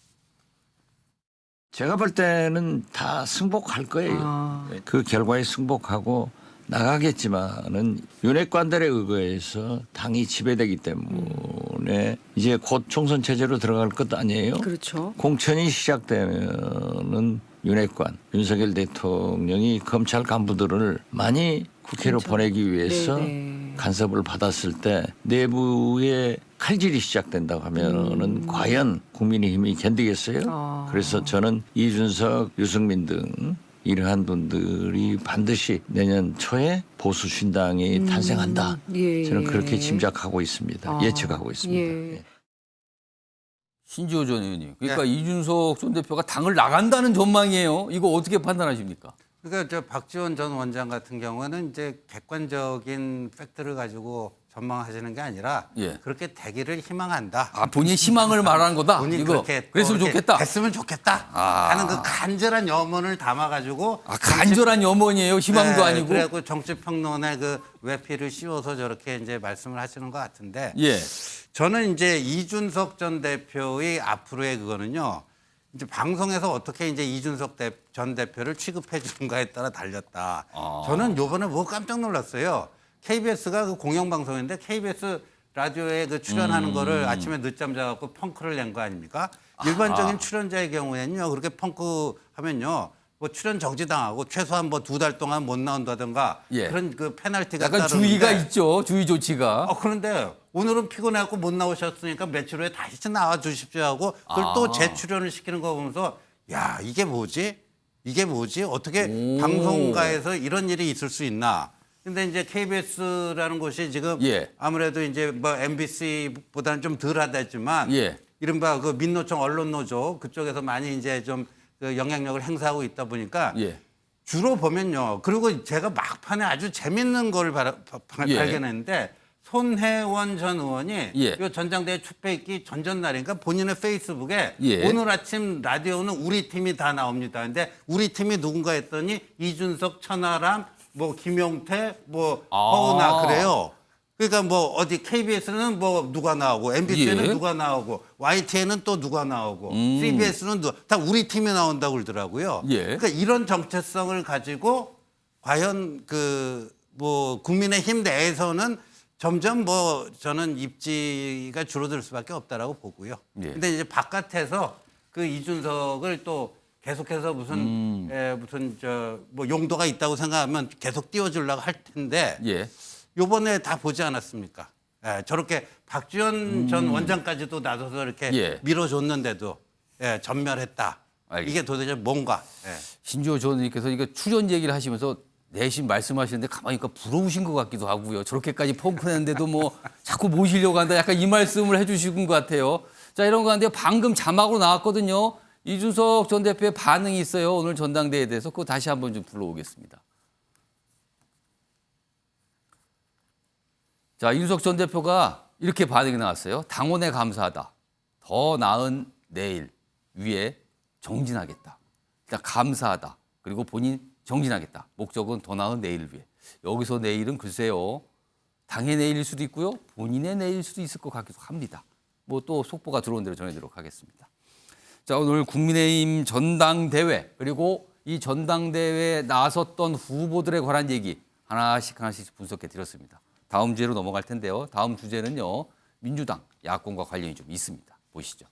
제가 볼 때는 다 승복할 거예요. 그 결과에 승복하고 나가겠지만은 윤핵관들에 의거해서 당이 지배되기 때문에 이제 곧 총선 체제로 들어갈 것 아니에요. 그렇죠. 공천이 시작되면은 윤핵관 윤석열 대통령이 검찰 간부들을 많이 국회로 보내기 위해서 간섭을 받았을 때 내부의 칼질이 시작된다고 하면은 과연 국민의힘이 견디겠어요? 그래서 저는 이준석, 유승민 등 이러한 분들이 반드시 내년 초에 보수 신당이 탄생한다. 저는 그렇게 짐작하고 있습니다. 예측하고 있습니다. 신지호 전 의원님. 그러니까 이준석 전 대표가 당을 나간다는 전망이에요. 이거 어떻게 판단하십니까? 그러니까 저 박지원 전 원장 같은 경우는 이제 객관적인 팩트를 가지고 전망하시는 게 아니라 그렇게 되기를 희망한다. 아, 본인 희망을 말하는 거다. 본인 이거 그렇게 그랬으면 좋겠다. 됐으면 좋겠다. 하는 그 간절한 염원을 담아가지고. 간절한 염원이에요. 희망도 아니고. 그래갖고 정치평론에 그 외피를 씌워서 저렇게 이제 말씀을 하시는 것 같은데. 저는 이제 이준석 전 대표의 앞으로의 그거는요. 이제 방송에서 어떻게 이제 이준석 전 대표를 취급해 주는가에 따라 달렸다. 저는 요번에 뭐 깜짝 놀랐어요. KBS가 그 공영방송인데 KBS 라디오에 그 출연하는 거를 아침에 늦잠 자갖고 펑크를 낸 거 아닙니까? 일반적인 출연자의 경우에는요. 그렇게 펑크 하면요. 뭐 출연 정지당하고 최소한 뭐 2달 동안 못 나온다든가 그런 그 페널티가 약간 따르는데. 주의가 있죠. 주의 조치가. 그런데 오늘은 피곤해갖고 못 나오셨으니까 며칠 후에 다시 나와 주십시오 하고 그걸 또 재출연을 시키는 거 보면서 야, 이게 뭐지? 이게 뭐지? 어떻게 방송가에서 이런 일이 있을 수 있나? 근데 이제 KBS라는 곳이 지금 아무래도 이제 뭐 MBC보다는 좀 덜하다 했지만 이른바 그 민노총 언론노조 그쪽에서 많이 이제 좀 그 영향력을 행사하고 있다 보니까 주로 보면요. 그리고 제가 막판에 아주 재밌는 걸 발견했는데 손혜원 전 의원이 이 전당대회 투표 있기 전전날이니까 본인의 페이스북에 오늘 아침 라디오는 우리 팀이 다 나옵니다. 근데 우리 팀이 누군가 했더니 이준석, 천하람, 뭐 김용태, 뭐 허은하 그래요. 그러니까 뭐 어디 KBS는 뭐 누가 나오고 MBC는 누가 나오고 YTN은 또 누가 나오고 CBS는 다 우리 팀이 나온다고 그러더라고요. 그러니까 이런 정체성을 가지고 과연 그 뭐 국민의힘 내에서는 점점 뭐 저는 입지가 줄어들 수밖에 없다라고 보고요. 근데 이제 바깥에서 그 이준석을 또 계속해서 무슨 저 뭐 용도가 있다고 생각하면 계속 띄워주려고 할 텐데 요번에 다 보지 않았습니까? 저렇게 박지원 전 원장까지도 나서서 이렇게 밀어줬는데도 전멸했다. 이게 도대체 뭔가? 신지호 전 의원님께서 이거 출연 얘기를 하시면서 내심 말씀하시는데 가만히 보니까 부러우신 것 같기도 하고요. 저렇게까지 펑크냈는데도 뭐 자꾸 모시려고 한다. 약간 이 말씀을 해주신 것 같아요. 자, 이런 거 한데요. 방금 자막으로 나왔거든요. 이준석 전 대표의 반응이 있어요. 오늘 전당대회에 대해서 그거 다시 한번 좀 불러오겠습니다. 자, 이준석 전 대표가 이렇게 반응이 나왔어요. 당원에 감사하다. 더 나은 내일 위에 정진하겠다. 일단 감사하다. 그리고 본인 정진하겠다. 목적은 더 나은 내일을 위해. 여기서 내일은 글쎄요. 당의 내일일 수도 있고요. 본인의 내일일 수도 있을 것 같기도 합니다. 뭐 또 속보가 들어온 대로 전해드리도록 하겠습니다. 자, 오늘 국민의힘 전당대회 그리고 이 전당대회에 나섰던 후보들에 관한 얘기 하나씩 분석해 드렸습니다. 다음 주제로 넘어갈 텐데요. 다음 주제는요. 민주당 야권과 관련이 좀 있습니다. 보시죠.